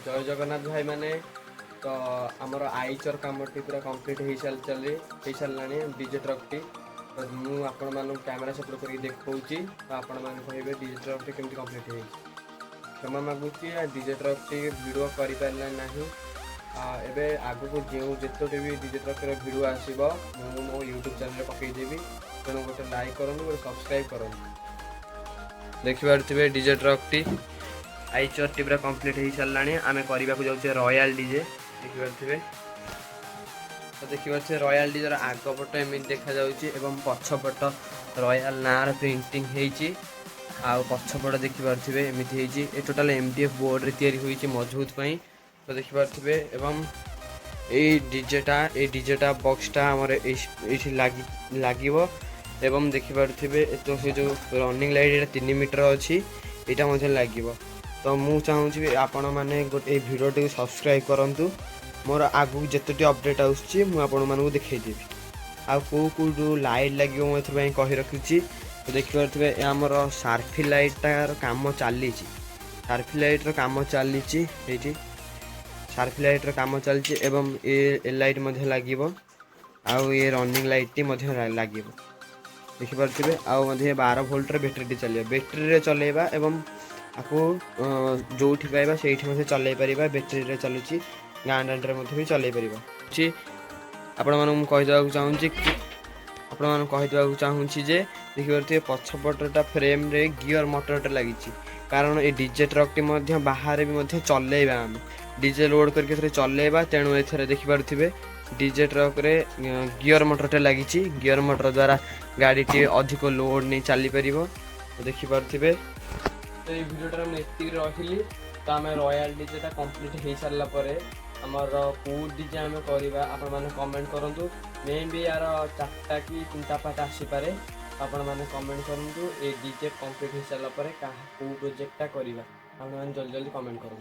जय जगन्नाथ भाई मैंने तो आमर आईचर कमटी पूरा कंप्लीट हो सारा डीजे ट्रक टी तो मुझे आपण मान कैमेरा सेपट कर देखा तो आपण मैंने कहे डीजे ट्रक टी केमती कंप्लीट हो क्षमा मागुची डीजे ट्रक टी भिड कर पारा ना एबे आगु जो जिते भी डीजे ट्रक भिड आसो मो यूट्यूब चैनल पकईदेवी तेणु गोटे लाइक करूँ गोटे सब्सक्राइब करूँ देखिपे DJ truck T Eicher T पूरा कंप्लीट हो सारा आम करने को जाऊे रॉयल डीजे देखिपे तो देखिपे रॉयल डीजर आगपट एमती देखा जाऊँ पछपट रॉयल नार प्रिंटिंग होती आउ पछपट देखिपे एमती होती टोटाल MDF बोर्ड रे तैयारी होती मजबूत पाई तो देखिपे एवं ये डीजेटा बॉक्सटा आमर ये लगे एवं देखिपे तो से जो रनिंग लाइट 3 मीटर अच्छी यहाँ लगे तो मुझे चाहूँगी आपण मैंने गोटे भिडियो टी सब्सक्राइब करूँ मोर आगू जिते अपडेट आसपण देखी आउ कौ लाइट लगे मुझे कही रखी तो देखिपे आमर सार्फी लाइटार कम चली सार्फी लाइटर कम चली सार्फी लाइटर कम चलती एवं ये लाइट लगे आउ ये रनिंग लाइट टी लगे देखिपे आउ 12 वोल्ट बैटेरी चलिए बैटेरी चलेबा एवं आपको जो पाइबा से चल पार बैटेरी चलुची गाँ दांडे भी चल पार आपण मानक कहीदेक चाहूँगी कि आपण मानक कहीदेक चाहूँगी जे देखिए पछपटा फ्रेम रे गियर मोटरटा लगी कारण ये डीजे ट्रक टी बाहर भी चलेबा आम डीजे लोड करके चलेबा तेणु ए देखिपे डीजे ट्रक रे गियर मोटरटा लगी गियर मोटर द्वारा गाड़ी टी अधिक लोड नहीं चली पार तो देखिपे तो ये भिडियोटा मुझे रखिली तो आम रॉयल डीजेटा कंप्लीट हो सारापर आमर कौ डीजे आम करवा आपण मैंने कमेंट करूँ मे भी यार 4टा कि 3टा पार्ट आसीपे आपण मैंने कमेंट करूँ ये डीजे कंप्लीट हो सारापर कौ प्रोजेक्टा करवा आप जल्दी जल्दी कमेंट करूँ।